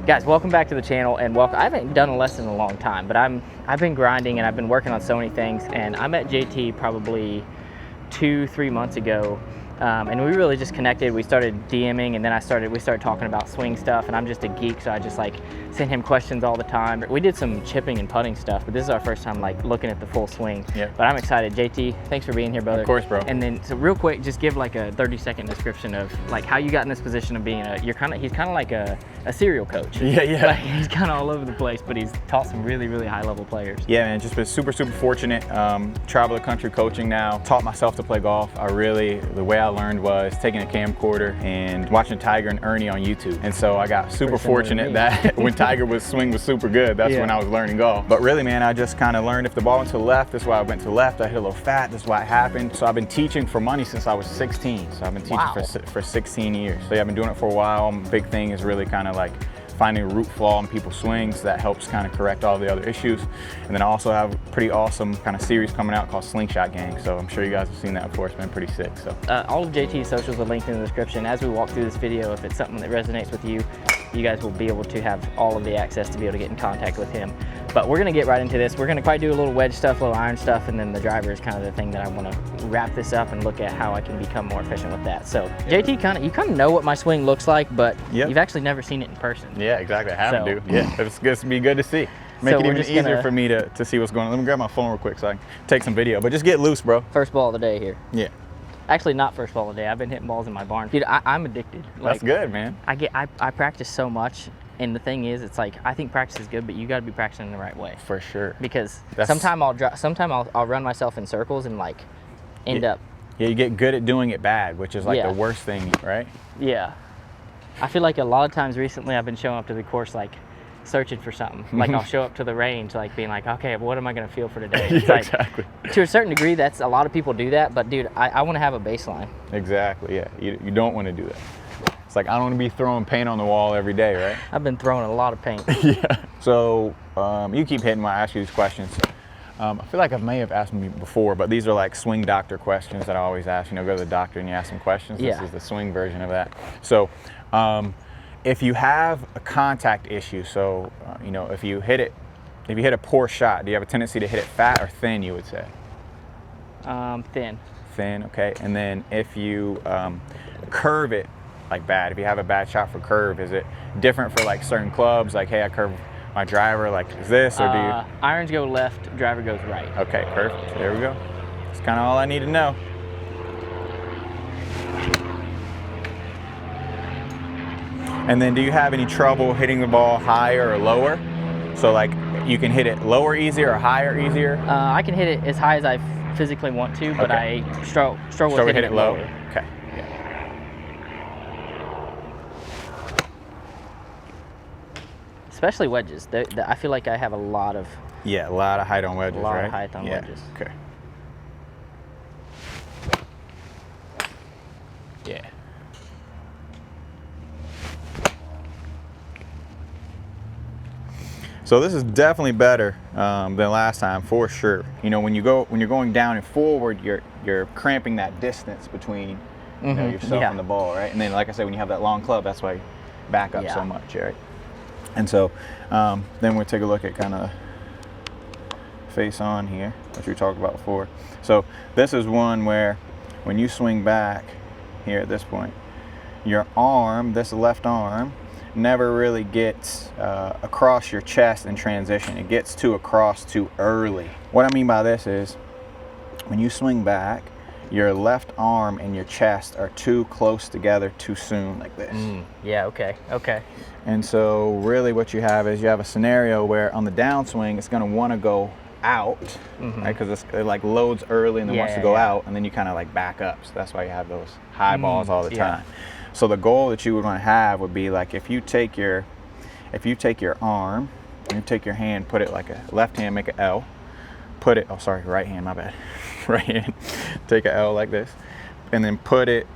Guys, welcome back to the channel, and welcome. I haven't done a lesson in a long time, but I've been grinding and I've been working on so many things, and I met JT probably 2-3 months ago, and we really just connected. We started DMing, and then we started talking about swing stuff, and I'm just a geek, so I just like send him questions all the time. We did some chipping and putting stuff, but this is our first time like looking at the full swing. Yeah. But I'm excited. JT, thanks for being here, brother. Of course, bro. And then, so real quick, just give like a 30-second description of like how you got in this position of being he's kind of like a serial coach. Yeah. Like, he's kind of all over the place, but he's taught some really, really high level players. Yeah, man, just been super fortunate. Travel the country coaching now. Taught myself to play golf. The way I learned was taking a camcorder and watching Tiger and Ernie on YouTube. And so I got super fortunate that when Tiger's swing was super good, that's when I was learning golf. But really, man, I just kind of learned if the ball went to the left, that's why I went to the left. I hit a little fat, that's why it happened. So I've been teaching for money since I was 16. So I've been teaching for 16 years. So yeah, I've been doing it for a while. Big thing is really kind of like finding a root flaw in people's swings that helps kind of correct all the other issues. And then I also have a pretty awesome kind of series coming out called Slingshot Gang. So I'm sure you guys have seen that before. It's been pretty sick. So all of JT's socials are linked in the description. As we walk through this video, if it's something that resonates with you, you guys will be able to have all of the access to be able to get in contact with him. But we're gonna get right into this. We're gonna probably do a little wedge stuff, a little iron stuff, and then the driver is kind of the thing that I wanna wrap this up and look at how I can become more efficient with that. So JT, you kind of know what my swing looks like, but you've actually never seen it in person. Yeah, exactly, I haven't, dude. Yeah, it's going to be good to see. Make it even easier for me to see what's going on. Let me grab my phone real quick so I can take some video, but just get loose, bro. First ball of the day here. Yeah. Actually, not first ball of the day. I've been hitting balls in my barn. Dude, I'm addicted. That's good, man. I practice so much, and the thing is, it's like, I think practice is good, but you got to be practicing in the right way. For sure. Because sometime I'll run myself in circles and like end up. Yeah, you get good at doing it bad, which is like the worst thing, right? Yeah. I feel like a lot of times recently I've been showing up to the course like searching for something. Like I'll show up to the range like being like, okay, what am I gonna feel for today? It's like, exactly. To a certain degree, that's a lot of people do that, but dude, I want to have a baseline. Exactly, yeah. You don't want to do that. It's like, I don't want to be throwing paint on the wall every day, right? I've been throwing a lot of paint. Yeah. So you keep hitting when I ask you these questions. I feel like I may have asked them before, but these are like swing doctor questions that I always ask. You know, go to the doctor and you ask them questions. This is the swing version of that. So if you have a contact issue, so you know, if you hit a poor shot, do you have a tendency to hit it fat or thin, you would say? Thin. Thin, okay. And then if you curve it like bad, if you have a bad shot for curve, is it different for like certain clubs? Like, hey, I curve my driver like this, or do you? Irons go left, driver goes right. Okay, perfect. There we go. That's kind of all I need to know. And then do you have any trouble hitting the ball higher or lower? So like you can hit it lower easier or higher easier? I can hit it as high as I physically want to, but I struggle with hitting it lower. Okay. Especially wedges. I feel like I have a lot of... Yeah, a lot of height on wedges, right? A lot of height on wedges. Okay. Yeah. So this is definitely better than last time, for sure. You know, when you're going down and forward, you're cramping that distance between you know, yourself and the ball, right? And then, like I said, when you have that long club, that's why you back up so much, right? And so then we'll take a look at kind of face on here, which we talked about before. So this is one where when you swing back here at this point, your arm, this left arm, never really gets across your chest in transition. It gets across too early. What I mean by this is when you swing back, your left arm and your chest are too close together too soon, like this. Yeah, okay. And so really what you have is you have a scenario where on the downswing, it's gonna wanna go out, right? Because it like loads early and then wants to go out, and then you kind of like back up. So that's why you have those high balls all the time. So the goal that you would want to have would be like if you take your arm, you take your hand, put it like a left hand, make an L, put it, oh sorry, right hand, my bad. Right hand, take an L like this, and then put it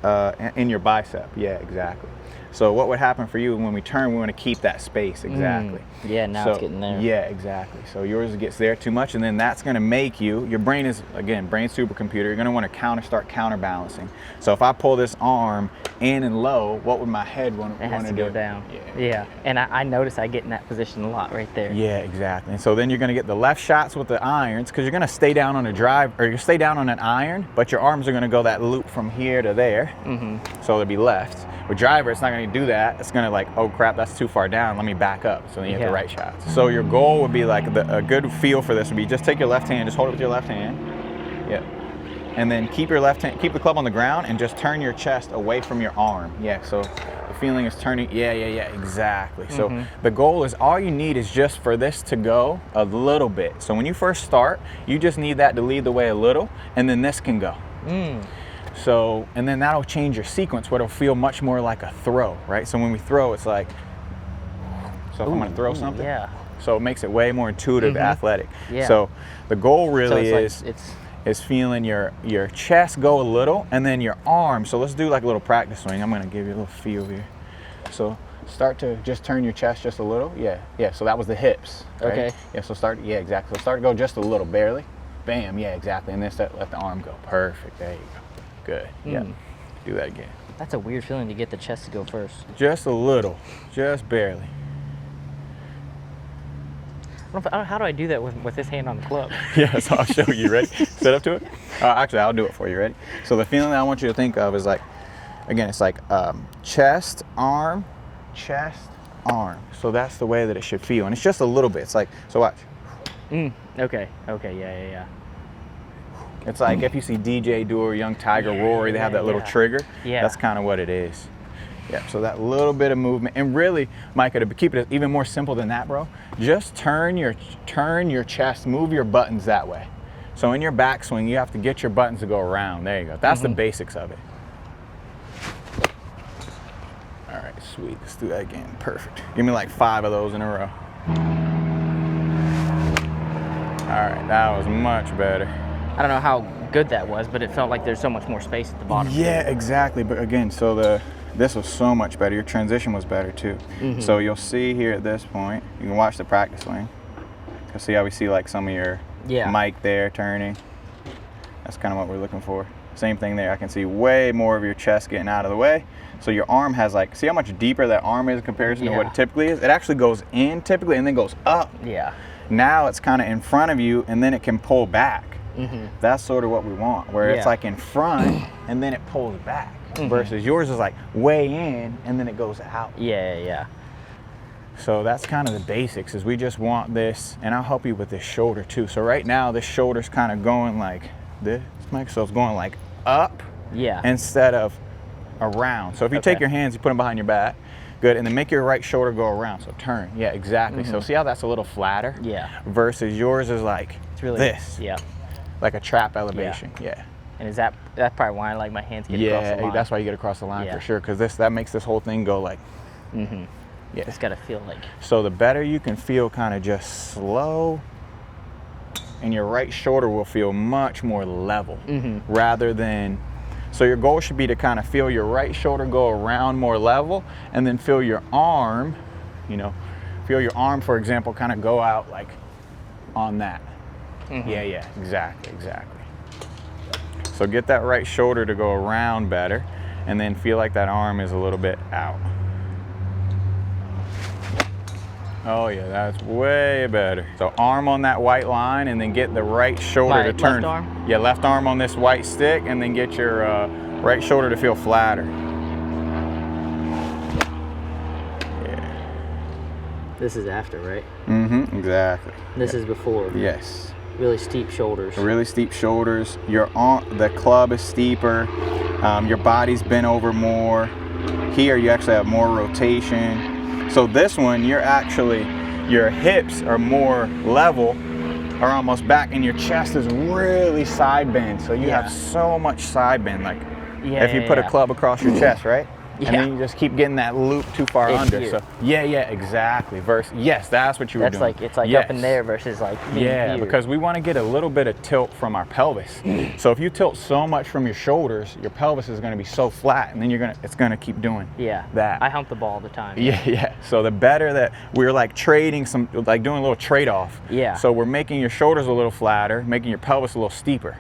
in your bicep. Yeah, exactly. So what would happen for you when we turn, we want to keep that space, exactly. Yeah, now it's getting there. Yeah, exactly. So yours gets there too much, and then that's going to make you, your brain is, again, brain supercomputer, you're going to want to start counterbalancing. So if I pull this arm in and low, what would my head want to do? It has to go down. Yeah. And I notice I get in that position a lot right there. Yeah, exactly. And so then you're going to get the left shots with the irons, because you're going to stay down on a drive, or you stay down on an iron, but your arms are going to go that loop from here to there. So it'll be left. With driver, it's not going to do that. It's going to like, oh crap, that's too far down. Let me back up. So then you have the right shots. So your goal would be like, a good feel for this would be just take your left hand, just hold it with your left hand. Yep. And then keep your left hand, keep the club on the ground, and just turn your chest away from your arm. Yeah, so the feeling is turning, yeah, exactly. So the goal is, all you need is just for this to go a little bit. So when you first start, you just need that to lead the way a little, and then this can go. So, and then that'll change your sequence where it'll feel much more like a throw, right? So when we throw, it's like, so if I'm gonna throw something, so it makes it way more intuitive, athletic. So the goal really is feeling your chest go a little, and then your arm. So let's do like a little practice swing. I'm gonna give you a little feel here. So start to just turn your chest just a little. Yeah, so that was the hips, right? Okay. Yeah, so start, yeah, exactly. So start to go just a little, barely. Bam, yeah, exactly. And then let the arm go. Perfect, there you go. Good, yeah. Do that again. That's a weird feeling to get the chest to go first. Just a little, just barely. How do I do that with this hand on the club? Yeah, so I'll show you, ready? Set up to it? Actually, I'll do it for you, ready? So the feeling that I want you to think of is like, again, it's like chest, arm. So that's the way that it should feel. And it's just a little bit. It's like, so watch. Okay, yeah. It's like if you see DJ do or Young Tiger, Rory, they have that little trigger. Yeah. That's kind of what it is. Yeah, so that little bit of movement. And really, Micah, to keep it even more simple than that, bro, just turn your chest, move your buttons that way. So in your backswing, you have to get your buttons to go around. There you go. That's the basics of it. All right, sweet. Let's do that again. Perfect. Give me like 5 of those in a row. All right, that was much better. I don't know how good that was, but it felt like there's so much more space at the bottom. Yeah, exactly. But again, so this was so much better. Your transition was better too. So you'll see here at this point, you can watch the practice swing. You'll see how we see like some of your mic there turning. That's kind of what we're looking for. Same thing there. I can see way more of your chest getting out of the way. So your arm has like, see how much deeper that arm is in comparison to what it typically is? It actually goes in typically and then goes up. Yeah. Now it's kind of in front of you and then it can pull back. That's sort of what we want, where it's like in front and then it pulls back, versus yours is like way in and then it goes out. Yeah. So that's kind of the basics, is we just want this, and I'll help you with this shoulder too. So right now this shoulder's kind of going like this, Mike, so it's going like up instead of around. So if you take your hands, you put them behind your back, good, and then make your right shoulder go around, so turn. Yeah, exactly. So see how that's a little flatter? Yeah. Versus yours is like really this. Yeah. Like a trap elevation, And is that's probably why I like my hands getting across the line? Yeah, that's why you get across the line for sure, because that makes this whole thing go like, Yeah. It's got to feel like. So the better you can feel kind of just slow, and your right shoulder will feel much more level rather than, so your goal should be to kind of feel your right shoulder go around more level, and then feel your arm, for example, kind of go out like on that. Yeah, exactly. So get that right shoulder to go around better, and then feel like that arm is a little bit out. Oh yeah, that's way better. So arm on that white line, and then get the right shoulder to turn. Left arm? Yeah, left arm on this white stick, and then get your right shoulder to feel flatter. Yeah. This is after, right? Exactly. This is before. Yes. Really steep shoulders. Really steep shoulders. The club is steeper. Your body's bent over more. Here you actually have more rotation. So this one, your hips are more level, are almost back, and your chest is really side bend. So you have so much side bend. Like if you put a club across your chest, right? Yeah. And then you just keep getting that loop too far under. Here. So yeah, exactly. Yes, that's what you were doing. It's like up in there versus like yeah, here. because we want to get a little bit of tilt from our pelvis. So if you tilt so much from your shoulders, your pelvis is going to be so flat, and then it's going to keep doing that. I hump the ball all the time. Yeah. So the better that we're like trading some, like doing a little trade-off. Yeah. So we're making your shoulders a little flatter, making your pelvis a little steeper,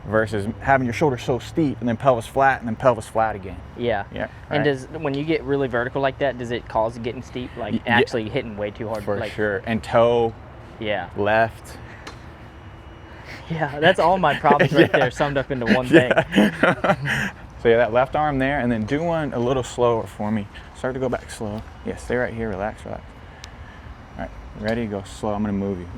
versus having your shoulders so steep and then pelvis flat and then pelvis flat again. Yeah. Yeah. And when you get really vertical like that, does it cause getting steep, like actually hitting way too hard? For like, sure. And toe. Yeah. Left. Yeah, that's all my problems right there summed up into one thing. So yeah, that left arm there, and then do one a little slower for me. Start to go back slow. Yeah, stay right here, relax. All right, ready, go slow. I'm gonna move you.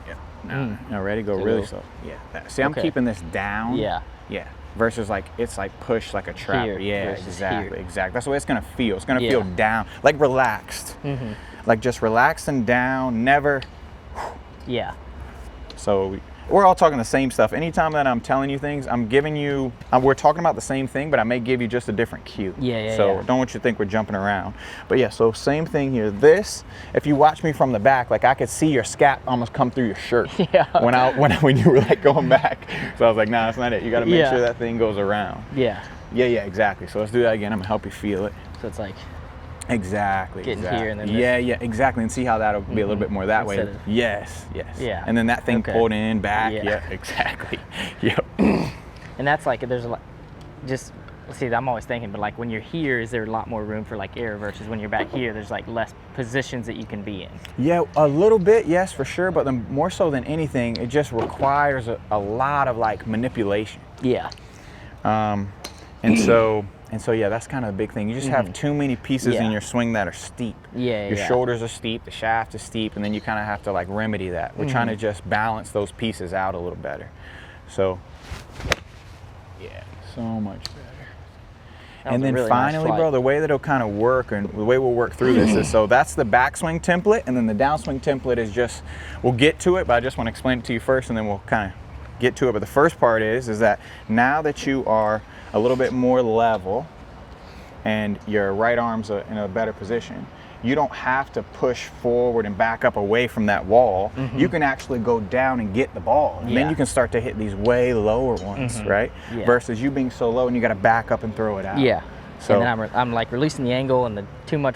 Yeah. Now ready, go really slow. Yeah. See, I'm keeping this down. Yeah. Yeah. Versus like it's like push like a trap. Here Yeah, exactly. That's the way it's gonna feel. It's gonna feel down, like relaxed. Like just relaxed and down, never. Yeah. So we're all talking the same stuff. Anytime that I'm telling you things, I'm giving you, we're talking about the same thing, but I may give you just a different cue. So don't want you to think we're jumping around. But yeah, so same thing here. This, if you watch me from the back, like I could see your scap almost come through your shirt. Yeah. When you were like going back. So I was like, nah, that's not it. You got to make sure that thing goes around. Yeah. Yeah, exactly. So let's do that again. I'm gonna help you feel it. So it's like exactly. Getting here and then exactly. And see how that'll be a little bit more that way. Yes. Yeah. And then that thing pulled in back. Yeah, exactly. Yep. And that's like there's a lot. Just see, I'm always thinking, but like when you're here, is there a lot more room for like air versus when you're back here? There's like less positions that you can be in. Yeah, a little bit, yes, for sure. But then more so than anything, it just requires a lot of like manipulation. Yeah. And so yeah, that's kind of a big thing. You just have too many pieces in your swing that are steep. Your shoulders are steep, the shaft is steep, and then you kind of have to like remedy that. We're trying to just balance those pieces out a little better. So yeah, so much better. And then really finally, bro, the way that it'll kind of work and the way we'll work through this is, so that's the backswing template, and then the downswing template is just, we'll get to it, but I just want to explain it to you first, and then we'll kind of get to it. But the first part is that now that you are a little bit more level and your right arm's in a better position, you don't have to push forward and back up away from that wall. You can actually go down and get the ball, and then you can start to hit these way lower ones, right? Versus you being so low and you got to back up and throw it out. So and then I'm like releasing the angle and the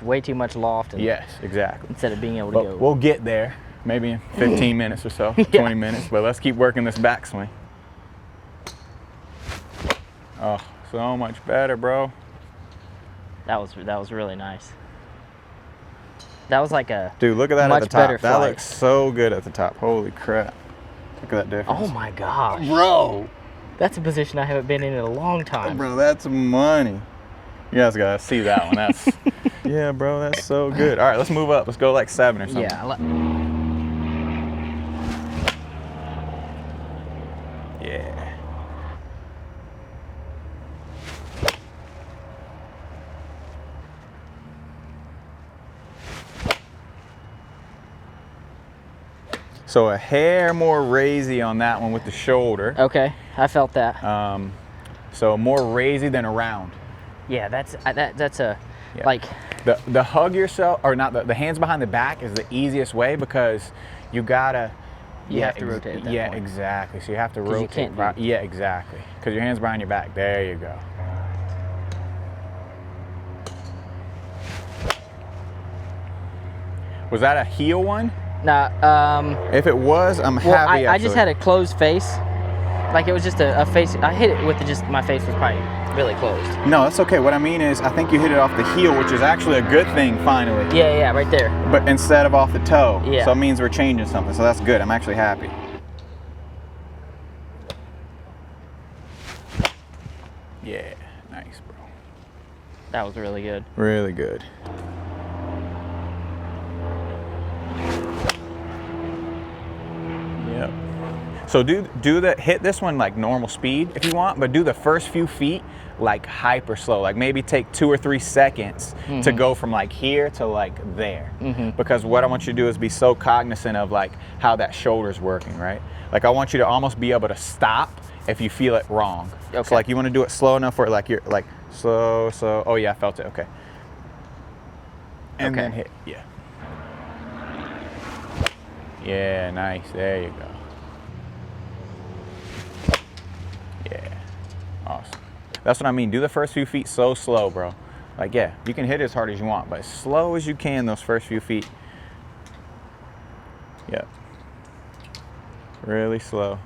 way too much loft. And yes, exactly. Instead of being able to go. We'll get there maybe in 15 minutes or so, 20 minutes, but let's keep working this backswing. Oh, so much better, bro. That was really nice. That was like a dude. Look at that much at the top. Better that flight. looks so good at the top. Holy crap! Look at that difference. Oh my gosh, bro. That's a position I haven't been in a long time. Bro, that's money. You guys gotta see that one. That's yeah, bro. That's so good. All right, let's move up. Let's go like 7 or something. Yeah. Yeah. So a hair more raisy on that one with the shoulder. Okay, I felt that. So more raisy than around. Yeah, that's a like the hug yourself, or not, the hands behind the back is the easiest way, because you gotta you have to rotate at that point. Exactly. So you have to rotate. You can't yeah, exactly. Because your hands behind your back. There you go. Was that a heel one? Nah. If it was, I'm happy. I just had a closed face. Like it was just a face. I hit it with just my face was probably really closed. No, that's okay. What I mean is, I think you hit it off the heel, which is actually a good thing. Finally. Yeah, right there. But instead of off the toe. Yeah. So it means we're changing something. So that's good. I'm actually happy. Yeah, nice, bro. That was really good. Really good. Yep. So hit this one like normal speed if you want, but do the first few feet like hyper slow. Like maybe take 2 or 3 seconds to go from like here to like there. Because what I want you to do is be so cognizant of like how that shoulder's working, right? Like I want you to almost be able to stop if you feel it wrong. Okay. So like you want to do it slow enough where like you're like Slow, slow. Oh yeah, I felt it. Okay. And then hit. Yeah. Yeah, nice. There you go. Yeah. Awesome. That's what I mean. Do the first few feet so slow, bro. Like, yeah, you can hit as hard as you want, but as slow as you can those first few feet. Yep. Really slow.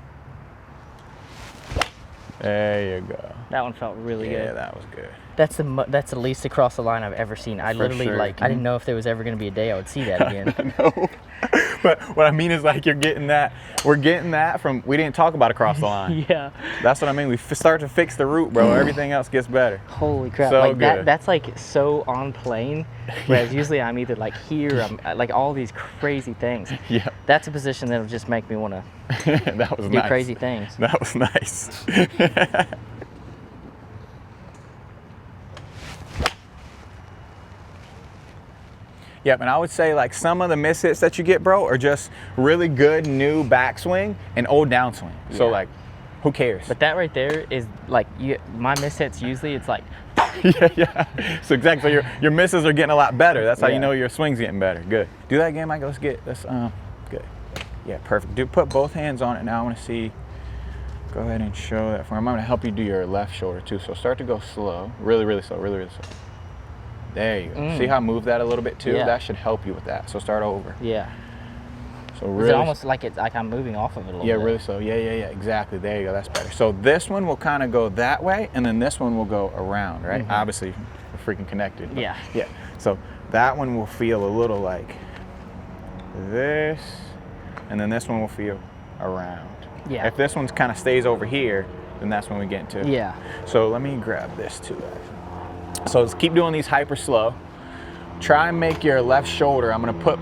There you go. That one felt really good. Yeah, that was good. That's the least across the line I've ever seen. I literally sure. I didn't know if there was ever going to be a day I would see that again. No. But what I mean is, like, you're getting that. We're getting that from. We didn't talk about across the line. Yeah. That's what I mean. We start to fix the root, bro. Everything else gets better. Holy crap! So like good. that's like so on plane. Whereas usually I'm either like here, I'm like all these crazy things. Yeah. That's a position that'll just make me want to That was do nice. crazy things. That was nice. Yep, and I would say, like, some of the mishits that you get, bro, are just really good new backswing and old downswing. Yeah. So, like, who cares? But that right there is like my mishits. Usually, it's like. yeah. So exactly, so your misses are getting a lot better. That's how you know your swing's getting better. Good. Do that again, Micah. Let's get this. Good. Yeah, perfect. Dude, put both hands on it now. I want to see. Go ahead and show that for him. I'm going to help you do your left shoulder too. So start to go slow, really, really slow, really, really slow. There you go. See how I moved that a little bit too? Yeah. That should help you with that. So start over. Yeah. So really, it's almost like I'm moving off of it a little bit. Yeah, really slow. Yeah, exactly. There you go. That's better. So this one will kind of go that way, and then this one will go around, right? Mm-hmm. Obviously, we're freaking connected. But yeah. So that one will feel a little like this, and then this one will feel around. Yeah. If this one kind of stays over here, then that's when we get into. Yeah. So let me grab this too, guys. So let's keep doing these hyper slow. Try and make your left shoulder, I'm gonna put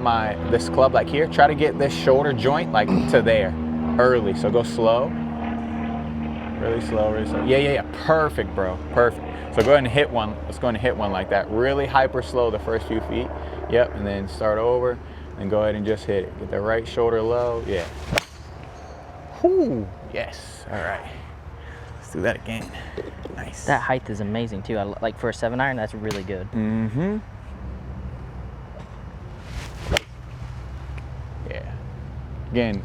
this club like here, try to get this shoulder joint like to there, early. So go slow, really slow, really slow. Yeah, perfect, bro, perfect. So go ahead and hit one, let's go ahead and hit one like that. Really hyper slow the first few feet. Yep, and then start over, and go ahead and just hit it. Get the right shoulder low, yeah. Whoo, yes, all right. Let's do that again. Nice. That height is amazing too. Like for a 7-iron, that's really good. Mm-hmm. Yeah. Again,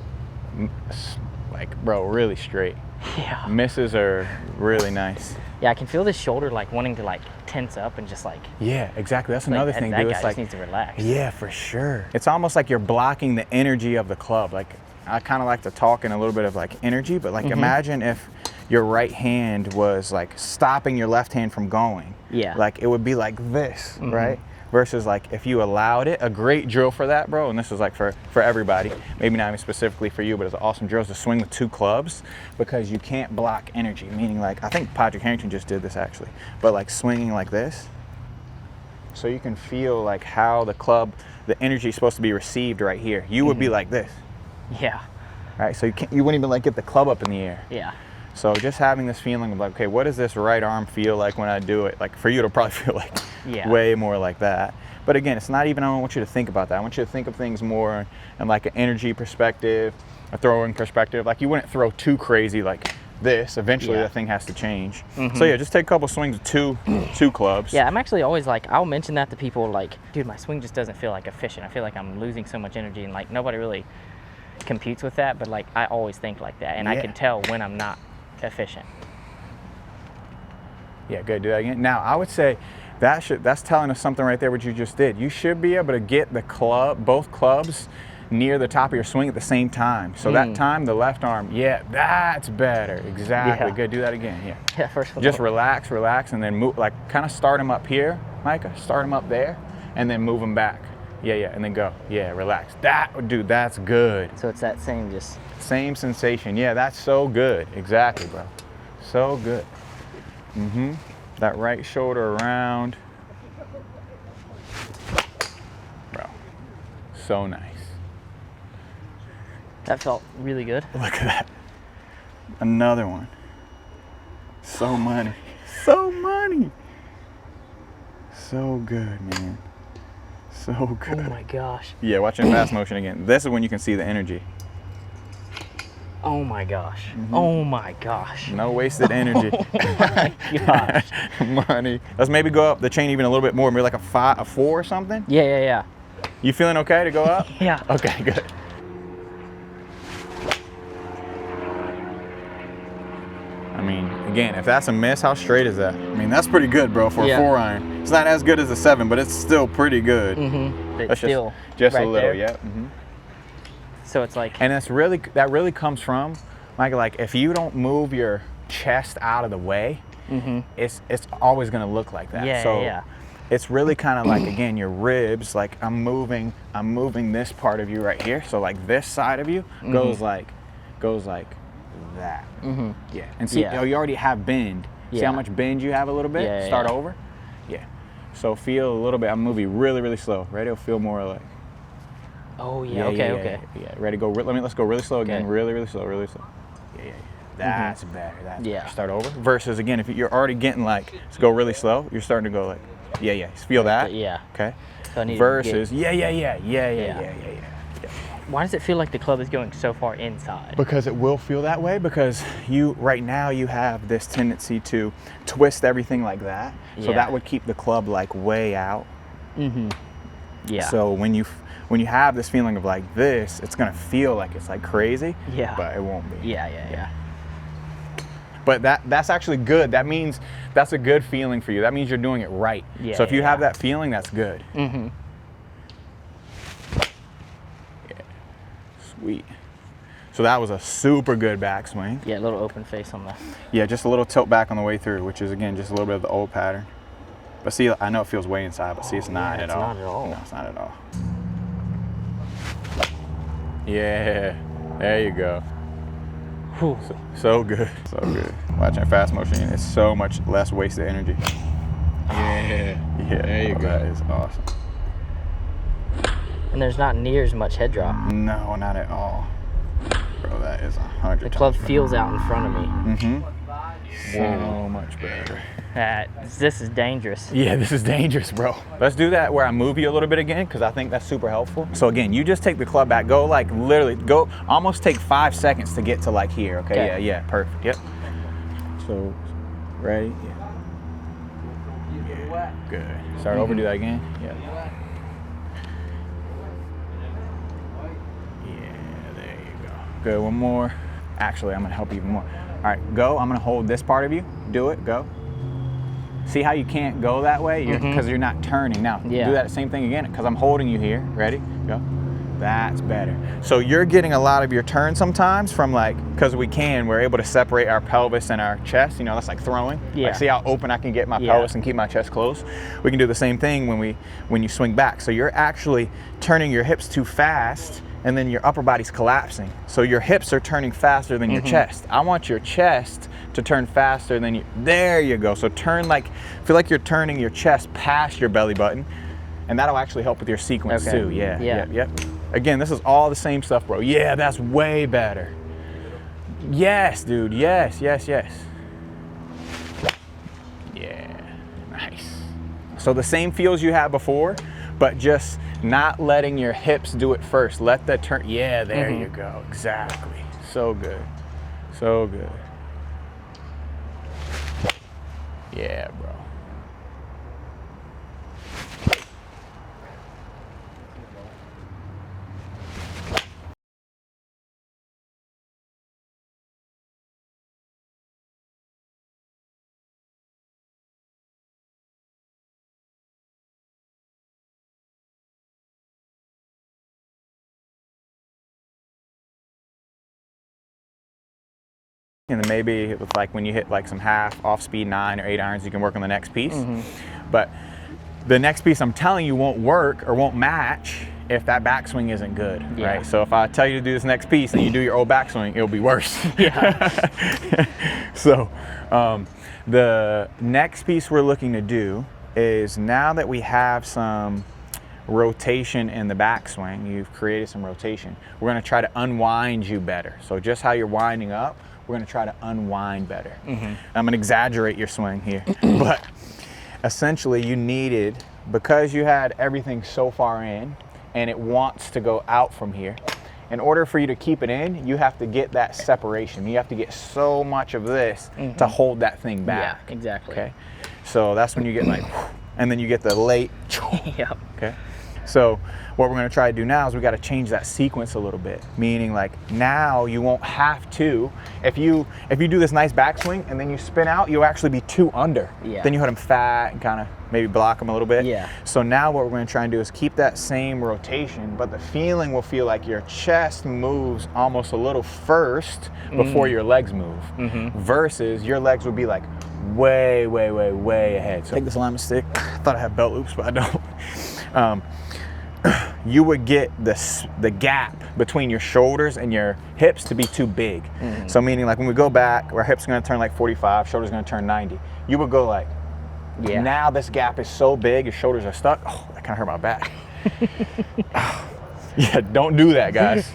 like, bro, really straight. Yeah. Misses are really nice. Yeah, I can feel this shoulder like wanting to like tense up and just like. Yeah, exactly. That's another thing, that dude. Guy It's like just needs to relax. Yeah, for sure. It's almost like you're blocking the energy of the club. Like, I kind of like to talk in a little bit of like energy, but like imagine if your right hand was like stopping your left hand from going. Yeah. Like it would be like this, right? Versus like if you allowed it, a great drill for that, bro, and this is like for everybody, maybe not even specifically for you, but it's an awesome drill, is to swing with two clubs, because you can't block energy, meaning like, I think Patrick Harrington just did this actually, but like swinging like this, so you can feel like how the club, the energy is supposed to be received right here. You would be like this. Yeah. Right, so you wouldn't even like get the club up in the air. Yeah. So just having this feeling of like, okay, what does this right arm feel like when I do it? Like for you, it'll probably feel like way more like that. But again, it's not even, I don't want you to think about that. I want you to think of things more in like an energy perspective, a throwing perspective. Like you wouldn't throw too crazy like this. Eventually that thing has to change. So yeah, just take a couple swings with two clubs. Yeah, I'm actually always like, I'll mention that to people like, dude, my swing just doesn't feel like efficient. I feel like I'm losing so much energy, and like nobody really computes with that, but like I always think like that, and I can tell when I'm not efficient. Yeah, good. Do that again. Now, I would say that's telling us something right there, what you just did. You should be able to get both clubs near the top of your swing at the same time. So that time, the left arm, that's better. Exactly. Good. Do that again. Yeah, first one. Just relax, and then move, like kind of start them up here, Micah. Start them up there, and then move them back. Yeah, and then go. Yeah, relax. Dude, that's good. So it's that same sensation. Yeah, that's so good. Exactly, bro. So good. That right shoulder around. Bro, so nice. That felt really good. Look at that. Another one. So money. So money. So good, man. So good. Oh my gosh. Yeah, watch in fast motion again. This is when you can see the energy. Oh my gosh. Oh my gosh. No wasted energy. Oh my gosh. Money. Let's maybe go up the chain even a little bit more, maybe like a 4 or something. Yeah. You feeling okay to go up? Yeah. Okay, good. I mean, again, if that's a miss, how straight is that? I mean, that's pretty good, bro, for a 4-iron. It's not as good as a 7, but it's still pretty good. That's still just right a little, there. yeah. So it's like, And that really comes from, like if you don't move your chest out of the way, it's always gonna look like that. Yeah. It's really kind of like, again, your ribs, like I'm moving this part of you right here. So like this side of you goes like that. Yeah. And see, you already have bend. See how much bend you have a little bit? Yeah, Start over. Yeah. So feel a little bit. I'm moving really, really slow. Ready? It'll feel more like. oh yeah, okay. Yeah. Ready? Go. Let's go really slow again. Okay. Really, really slow. Really slow. Yeah. That's better. That's better. Start over. Versus again, if you're already getting like, let's go really slow. You're starting to go like, yeah. Feel that? Yeah. Okay. So I need Versus, to get, yeah. Why does it feel like the club is going so far inside? Because it will feel that way, because right now you have this tendency to twist everything like that. So that would keep the club like way out. Yeah. So when you have this feeling of like this, it's gonna feel like it's like crazy. Yeah. But it won't be. Yeah. But that's actually good. That means that's a good feeling for you. That means you're doing it right. Yeah. So if you have that feeling, that's good. Sweet. So that was a super good backswing. Yeah, a little open face on the. Yeah, just a little tilt back on the way through, which is again just a little bit of the old pattern. But see, I know it feels way inside, but see, it's not at all. It's not at all. No, it's not at all. Yeah, there you go. So good, so good. Watching fast motion, it's so much less wasted energy. Yeah, there you go. That is awesome. And there's not near as much head drop. No, not at all. Bro, that is 100. The club feels out in front of me. So much better. This is dangerous. Yeah, this is dangerous, bro. Let's do that where I move you a little bit again, because I think that's super helpful. So again, you just take the club back, go like literally, go almost take 5 seconds to get to like here, okay? Yeah, perfect, yep. So, ready? Yeah, good. Start over, do that again, yeah. Yeah, there you go. Good, one more. Actually, I'm gonna help you even more. All right, go, I'm gonna hold this part of you, do it, go. See how you can't go that way? Because you're not turning. Now, do that same thing again, because I'm holding you here. Ready? Go. That's better. So you're getting a lot of your turn sometimes from like, because we're able to separate our pelvis and our chest. You know, that's like throwing. Yeah. Like, see how open I can get my pelvis and keep my chest closed? We can do the same thing when you swing back. So you're actually turning your hips too fast, and then your upper body's collapsing. So your hips are turning faster than your chest. I want your chest to turn faster than you. There you go. So feel like you're turning your chest past your belly button, and that'll actually help with your sequence too. Yeah. Yep. Again, this is all the same stuff, bro. Yeah, that's way better. Yes, dude. Yes. Yeah, nice. So the same feels you had before, but just not letting your hips do it first. Let that turn. Yeah, there you go. Exactly. So good. So good. Yeah, bro. And then maybe with like when you hit like some half off speed 9 or 8 irons, you can work on the next piece. But the next piece, I'm telling you, won't work or won't match if that backswing isn't good, right? So if I tell you to do this next piece and you do your old backswing, it'll be worse. So the next piece we're looking to do is, now that we have some rotation in the backswing, you've created some rotation, we're gonna try to unwind you better. So just how you're winding up, we're gonna try to unwind better. I'm gonna exaggerate your swing here, but essentially you needed, because you had everything so far in and it wants to go out from here, in order for you to keep it in, you have to get that separation. You have to get so much of this to hold that thing back. Yeah, exactly. Okay, so that's when you get like, and then you get the late. Yep. Okay, so what we're going to try to do now is we got to change that sequence a little bit, meaning like now you won't have to, if you do this nice backswing and then you spin out, you'll actually be 2 under. Yeah. Then you hit them fat and kind of maybe block them a little bit. Yeah. So now what we're going to try and do is keep that same rotation, but the feeling will feel like your chest moves almost a little first before your legs move, versus your legs would be like way, way, way, way ahead. So take this alignment stick. I thought I had belt loops, but I don't. You would get the gap between your shoulders and your hips to be too big. So meaning like when we go back, our hips are going to turn like 45, shoulders going to turn 90. You would go like, now this gap is so big, your shoulders are stuck. Oh, that kind of hurt my back. Yeah, don't do that, guys.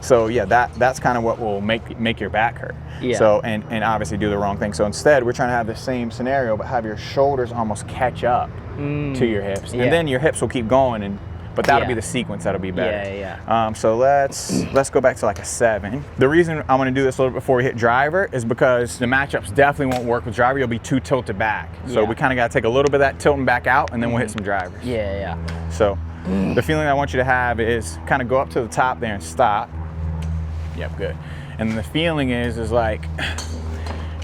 So yeah, that's kind of what will make your back hurt. Yeah. So and obviously do the wrong thing. So instead, we're trying to have the same scenario, but have your shoulders almost catch up to your hips, and then your hips will keep going. But that'll be the sequence that'll be better. Yeah. So let's go back to like a 7. The reason I'm going to do this a little bit before we hit driver is because the matchups definitely won't work with driver. You'll be too tilted back. So we kind of got to take a little bit of that tilting back out, and then we'll hit some drivers. Yeah. So the feeling I want you to have is kind of go up to the top there and stop. Yep, good. And the feeling is like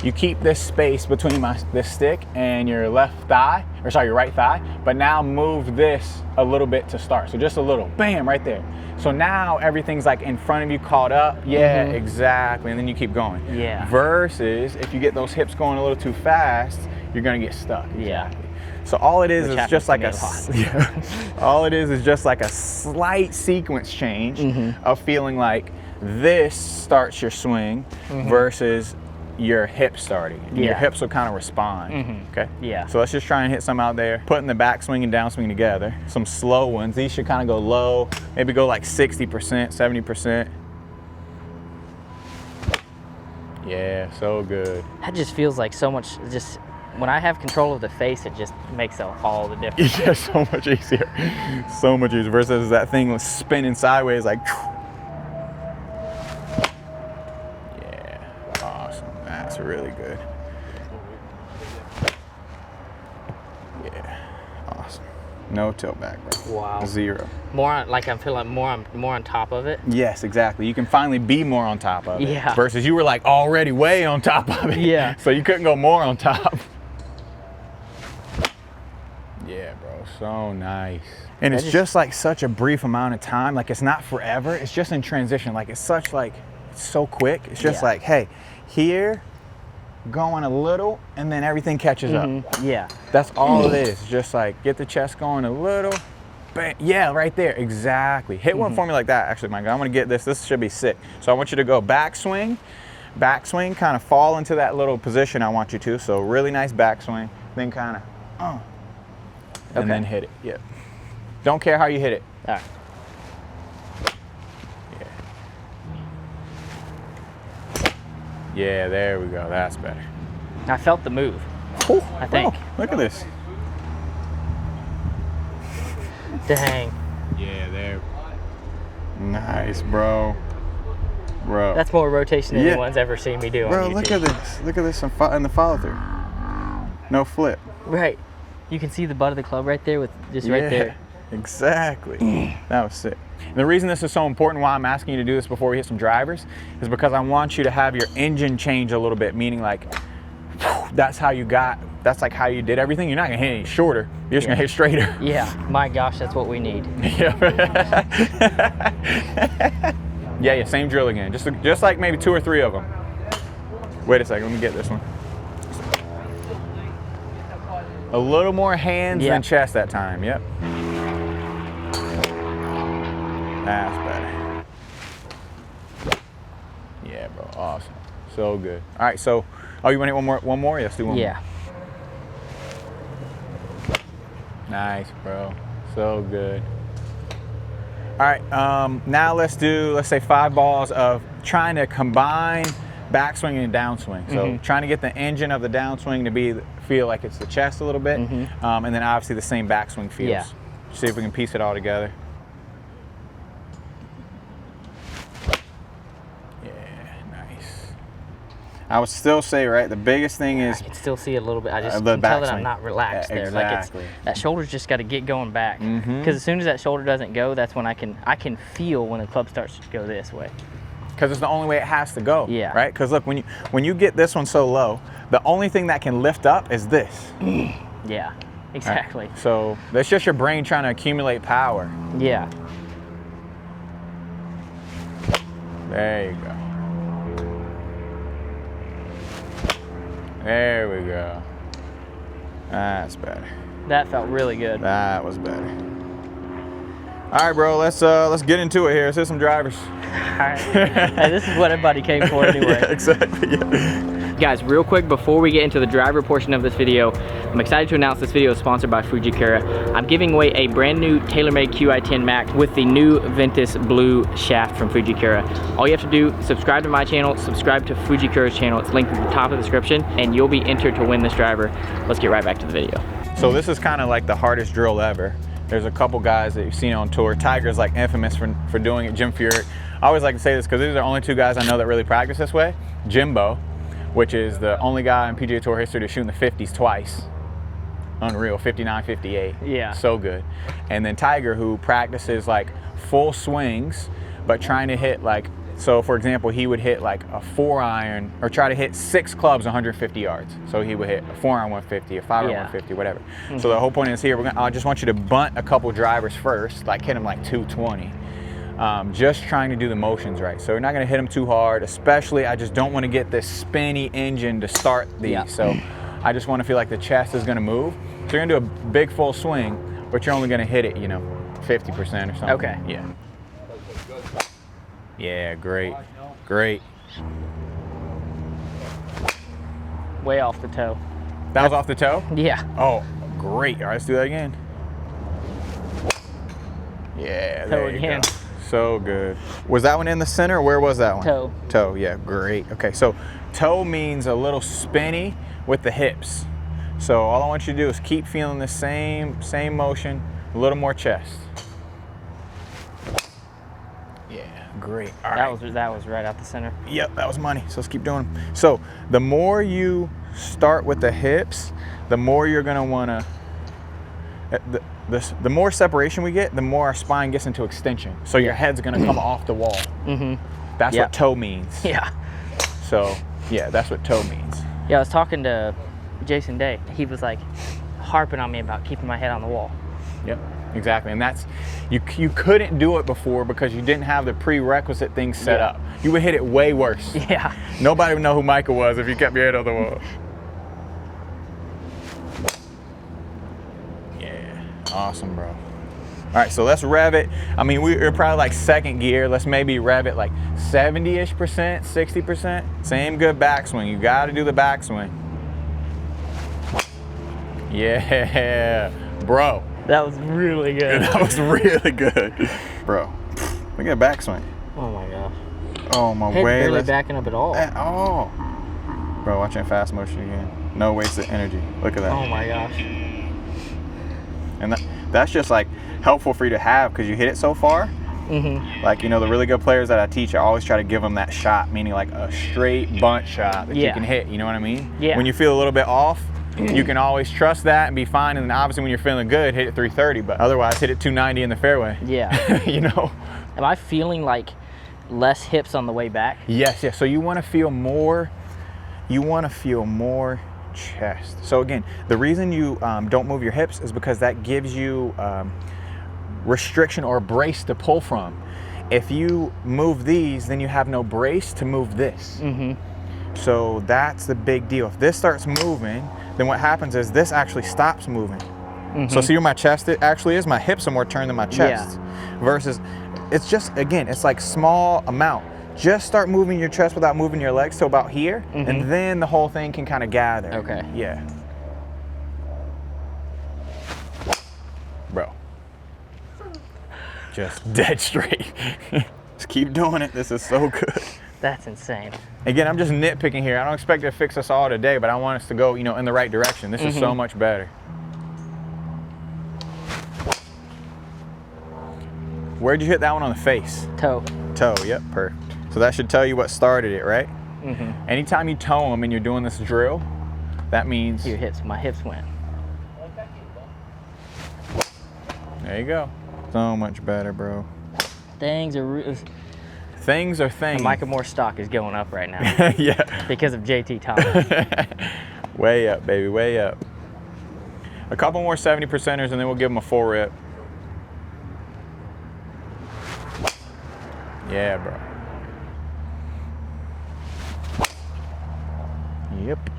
you keep this space between this stick and your left thigh, or sorry, your right thigh, but now move this a little bit to start. So just a little, bam, right there. So now everything's like in front of you, caught up. Yeah, exactly. And then you keep going. Yeah. Versus if you get those hips going a little too fast, you're gonna get stuck. Yeah. So all it is Which is just like all it is just like a slight sequence change of feeling like this starts your swing versus your hips starting. Your hips will kind of respond. Okay. Yeah. So let's just try and hit some out there. Putting the backswing and downswing together. Some slow ones. These should kind of go low. Maybe go like 60%, 70%. Yeah, so good. That just feels like so much. Just when I have control of the face, it just makes all the difference. Yeah, so much easier. So much easier versus that thing was spinning sideways like. That's really good. Yeah, awesome. No tilt back, bro. Wow. 0. More on, like I'm feeling more on top of it. Yes, exactly. You can finally be more on top of it. Yeah. Versus you were like already way on top of it. Yeah. So you couldn't go more on top. Yeah, bro. So nice. And it's just like such a brief amount of time. Like it's not forever. It's just in transition. Like it's such like it's so quick. It's just like, hey, here. Going a little, and then everything catches up. Yeah. That's all it is. Just like get the chest going a little. Bam. Yeah, right there. Exactly. Hit one for me like that. Actually, Micah, I'm gonna get this. This should be sick. So I want you to go backswing, kind of fall into that little position I want you to. So really nice backswing, then kind of, and then hit it. Yep. Don't care how you hit it. All right. Yeah, there we go. That's better. I felt the move. Ooh, I think. Oh, look at this. Dang. Yeah, there. Nice, bro. Bro. That's more rotation than anyone's ever seen me do. Bro, on YouTube. look at this. Look at this in the follow through. No flip. Right. You can see the butt of the club right there with just right there. Exactly. That was sick. And the reason this is so important, why I'm asking you to do this before we hit some drivers, is because I want you to have your engine change a little bit, meaning like, that's like how you did everything. You're not gonna hit any shorter, you're just gonna hit straighter. Yeah, my gosh, that's what we need. Yeah, same drill again. Just like maybe 2 or 3 of them. Wait a second, let me get this one. A little more hands than chest that time, yep. That's better. Yeah, bro, awesome. So good. All right, so, you want to hit one more? Yes, do one more. Yeah. Nice, bro. So good. All right, now let's say 5 balls of trying to combine backswing and downswing. So trying to get the engine of the downswing to feel like it's the chest a little bit, and then obviously the same backswing feels. Yeah. See if we can piece it all together. I would still say, right, the biggest thing is I can still see a little bit. I just the can tell that backswing. I'm not relaxed there. Exactly. Like that shoulder's just got to get going back. Because as soon as that shoulder doesn't go, that's when I can feel when the club starts to go this way. Because it's the only way it has to go. Yeah. Right? Because look, when you get this one so low, the only thing that can lift up is this. Yeah, exactly. Right? So that's just your brain trying to accumulate power. Yeah. There you go. There we go. That's better. That felt really good. That was better. All right, bro. Let's get into it here. Let's hit some drivers. All right. Hey, this is what everybody came for anyway. Yeah, exactly. Yeah. Guys, real quick before we get into the driver portion of this video, I'm excited to announce this video is sponsored by Fujikura. I'm giving away a brand new TaylorMade QI10 Max with the new Ventus Blue shaft from Fujikura. All you have to do, subscribe to my channel, subscribe to Fujikura's channel. It's linked at the top of the description, and you'll be entered to win this driver. Let's get right back to the video. So this is kind of like the hardest drill ever. There's a couple guys that you've seen on tour. Tiger's like infamous for doing it. Jim Furyk. I always like to say this because these are the only two guys I know that really practice this way. Jimbo, which is the only guy in PGA Tour history to shoot in the 50s twice. Unreal, 59, 58. Yeah. So good. And then Tiger, who practices like full swings, but trying to hit like, so for example, he would hit like a 4-iron or try to hit 6 clubs 150 yards. So he would hit a 4-iron 150, a 5-iron 150, whatever. So the whole point is here, I just want you to bunt a couple drivers first, like hit them like 220. Just trying to do the motions right. So you're not gonna hit them too hard, especially I just don't wanna get this spinny engine to start these. Yeah. So I just wanna feel like the chest is gonna move. So you're gonna do a big full swing, but you're only gonna hit it, 50% or something. Okay. Yeah. Yeah, great, great. Way off the toe. That was off the toe? Yeah. Oh, great. All right, let's do that again. Yeah, there you go. So good. Was that one in the center or where was that one? Toe. Toe, yeah, great. Okay, so toe means a little spinny with the hips. So all I want you to do is keep feeling the same motion, a little more chest. Yeah, great. All right. That was right out the center. Yep, that was money. So let's keep doing them. So the more you start with the hips, the more you're gonna wanna, the more separation we get, the more our spine gets into extension. So your head's gonna come off the wall. That's what toe means. Yeah. So yeah, that's what toe means. Yeah, I was talking to Jason Day. He was like harping on me about keeping my head on the wall. Yep, exactly. And that's, you couldn't do it before because you didn't have the prerequisite things set up. You would hit it way worse. Yeah. Nobody would know who Micah was if you kept your head on the wall. Yeah, awesome, bro. All right, so let's rev it. I mean, we're probably like second gear. Let's maybe rev it like 70-ish percent, 60%. Same good backswing. You got to do the backswing. Yeah, bro. That was really good. That was really good. Bro, look at that backswing. Oh my gosh. Oh my Head way. barely backing up at all. At all. Bro, watching fast motion again. No wasted energy. Look at that. Oh my gosh. And that's just like helpful for you to have because you hit it so far. Like, the really good players that I teach, I always try to give them that shot, meaning like a straight bunt shot that you can hit. You know what I mean? Yeah. When you feel a little bit off, you can always trust that and be fine. And then obviously when you're feeling good, hit it 330, but otherwise hit it 290 in the fairway. Yeah. Am I feeling like less hips on the way back? Yes, yes. So you want to feel more, chest. So again, the reason you don't move your hips is because that gives you restriction or brace to pull from. If you move these, then you have no brace to move this. So that's the big deal. If this starts moving, then what happens is this actually stops moving. So see where my chest actually is? My hips are more turned than my chest. Versus, it's just, again, it's like small amount. Just start moving your chest without moving your legs to about here, and then the whole thing can kind of gather. Okay. Yeah. Bro. Just dead straight. Just keep doing it. This is so good. That's insane. Again, I'm just nitpicking here. I don't expect it to fix us all today, but I want us to go, in the right direction. This is so much better. Where'd you hit that one on the face? Toe. Toe, yep, perfect. So that should tell you what started it, right? Anytime you toe them and you're doing this drill, that means my hips went. There you go. So much better, bro. Things are things. Micah Moore stock is going up right now. Yeah. Because of JT Thomas. Way up, baby, way up. A couple more 70%ers and then we'll give them a full rip. Yeah, bro. Yep.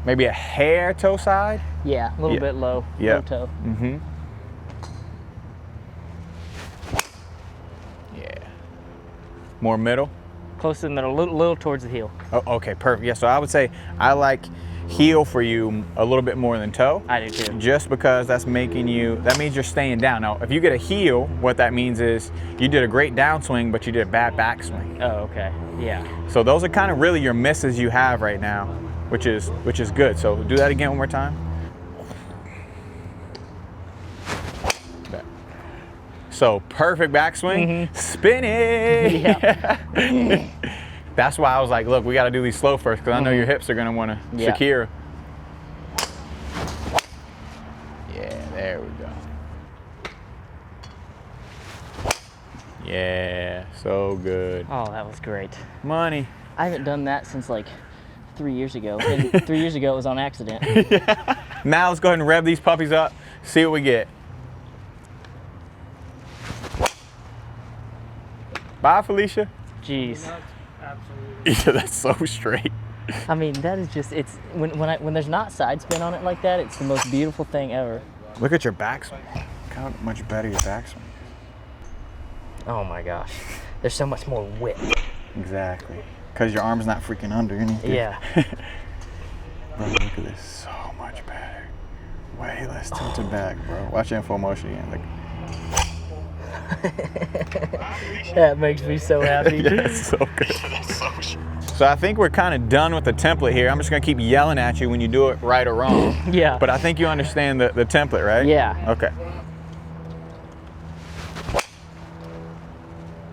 Maybe a hair toe side? Yeah, a little bit low. Yeah. Low toe. Yeah. More middle? Close to the middle, a little towards the heel. Oh, okay, perfect. Yeah, so I would say I like heel for you a little bit more than toe. I do too. Just because that means you're staying down. Now, if you get a heel, what that means is you did a great downswing, but you did a bad backswing. Oh, okay. Yeah. So those are kind of really your misses you have right now, which is good. So do that again one more time. So perfect backswing, spin it. Yeah. That's why I was like, look, we got to do these slow first because I know your hips are going to want to secure. Yeah, there we go. Yeah, so good. Oh, that was great. Money. I haven't done that since like 3 years ago. And 3 years ago it was on accident. Now let's go ahead and rev these puppies up, see what we get. Bye, Felicia. Jeez. Yeah, that's so straight. I mean, that is just, it's, when there's not side spin on it like that, it's the most beautiful thing ever. Look at your backswing. Look how much better your backswing is. Oh my gosh. There's so much more width. Exactly. Because your arm's not freaking under anything. Yeah. Bro, look at this. So much better. Way less tilted back, bro. Watch it in full motion again. Like, that makes me so happy. yeah, it's so good. So I think we're kind of done with the template here. I'm just gonna keep yelling at you when you do it right or wrong. Yeah. But I think you understand the template, right? Yeah. Okay.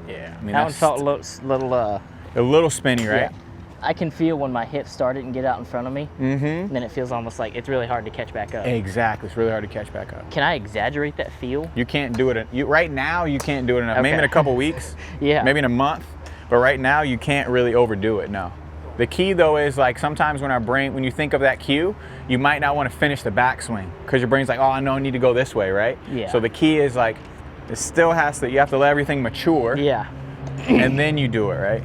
Yeah. I mean, that one felt a little spinny, right? Yeah. I can feel when my hips started and get out in front of me. And then it feels almost like it's really hard to catch back up. Exactly. It's really hard to catch back up. Can I exaggerate that feel? You can't do it. Right now, you can't do it enough. Okay. Maybe in a couple weeks. Yeah. Maybe in a month. But right now, you can't really overdo it, no. The key, though, is like sometimes when you think of that cue, you might not want to finish the backswing because your brain's like, oh, I know I need to go this way, right? Yeah. So the key is like, you have to let everything mature. Yeah. And then you do it, right?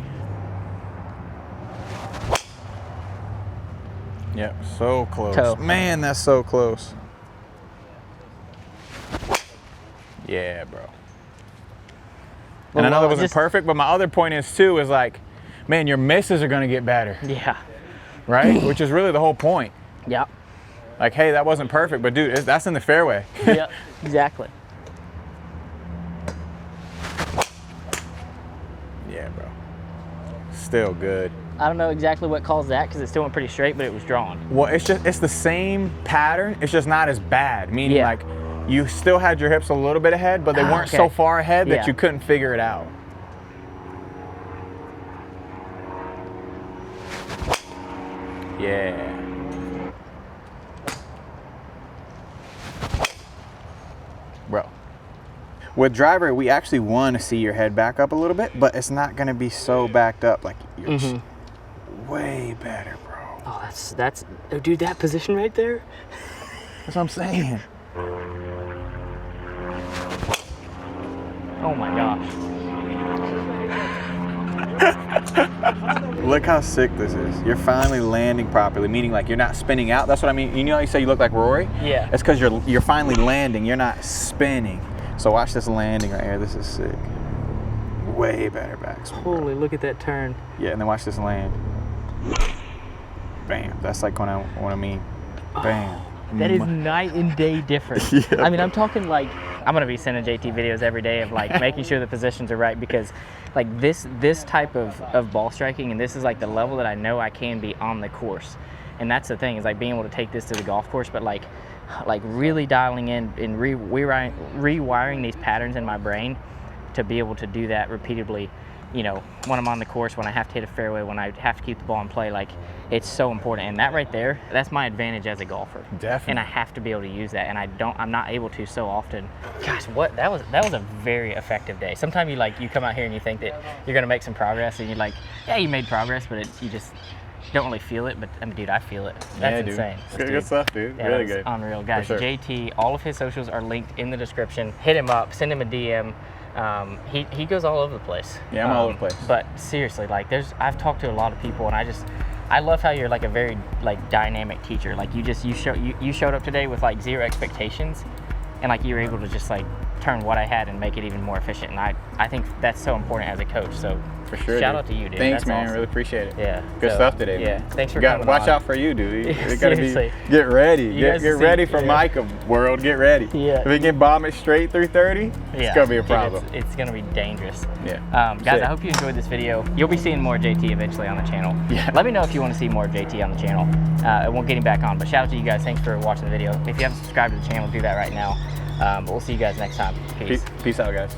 Yep, so close. Toe. Man, that's so close. Yeah, bro. And I know that wasn't perfect, but my other point is too, is like, man, your misses are gonna get better. Yeah. Right? Which is really the whole point. Yep. Like, hey, that wasn't perfect, but dude, that's in the fairway. Yeah, exactly. Yeah, bro. Still good. I don't know exactly what caused that because it still went pretty straight, but it was drawn. Well, it's the same pattern. It's just not as bad. Meaning, like, you still had your hips a little bit ahead, but they weren't so far ahead that you couldn't figure it out. Yeah. Bro. With driver, we actually want to see your head back up a little bit, but it's not going to be so backed up. Like, you're way better, bro. Oh, oh, dude, that position right there? That's what I'm saying. Oh my gosh. Look how sick this is. You're finally landing properly, meaning like you're not spinning out. That's what I mean. You know how you say you look like Rory? Yeah. It's because you're finally landing. You're not spinning. So watch this landing right here. This is sick. Way better backswing. Holy, look at that turn. Yeah, and then watch this land. Bam. That's like what I mean. Bam. That is night and day difference. Yeah, I mean, I'm talking like, I'm gonna be sending JT videos every day of like making sure the positions are right, because like this type of ball striking, and this is like the level that I know I can be on the course. And that's the thing, is like being able to take this to the golf course, but like really dialing in and rewiring these patterns in my brain to be able to do that repeatedly, you know, when I'm on the course, when I have to hit a fairway, when I have to keep the ball in play, like, it's so important. And that right there, that's my advantage as a golfer. Definitely. And I have to be able to use that, and I'm not able to so often. Gosh, that was a very effective day. Sometimes you come out here and you think that you're gonna make some progress, and you're like, yeah, you made progress, but you just don't really feel it. But I mean, dude, I feel it. That's insane. Good stuff, dude. Yeah, really good. Unreal, guys. Sure. JT, all of his socials are linked in the description. Hit him up, send him a DM. He goes all over the place. Yeah, I'm all over the place. But seriously, like, I've talked to a lot of people, and I love how you're like a very like dynamic teacher. Like, you showed up today with like 0 expectations, and like you were able to just like turn what I had and make it even more efficient. And I think that's so important as a coach. So for sure, shout out to you, dude. Thanks, that's man. awesome. Really appreciate it. Yeah. Good stuff today, Yeah. man. Thanks for coming Watch on. out for you, dude. Yeah, You gotta seriously. get ready. Get ready for yeah. Micah world. Get ready. Yeah. If he can bomb it straight 330, it's gonna be a problem. Dude, it's gonna be dangerous. Yeah. Guys, I hope you enjoyed this video. You'll be seeing more JT eventually on the channel. Yeah. Let me know if you want to see more of JT on the channel. And we'll get him back on. But shout out to you guys. Thanks for watching the video. If you haven't subscribed to the channel, do that right now. But we'll see you guys next time. Peace. Peace out, guys.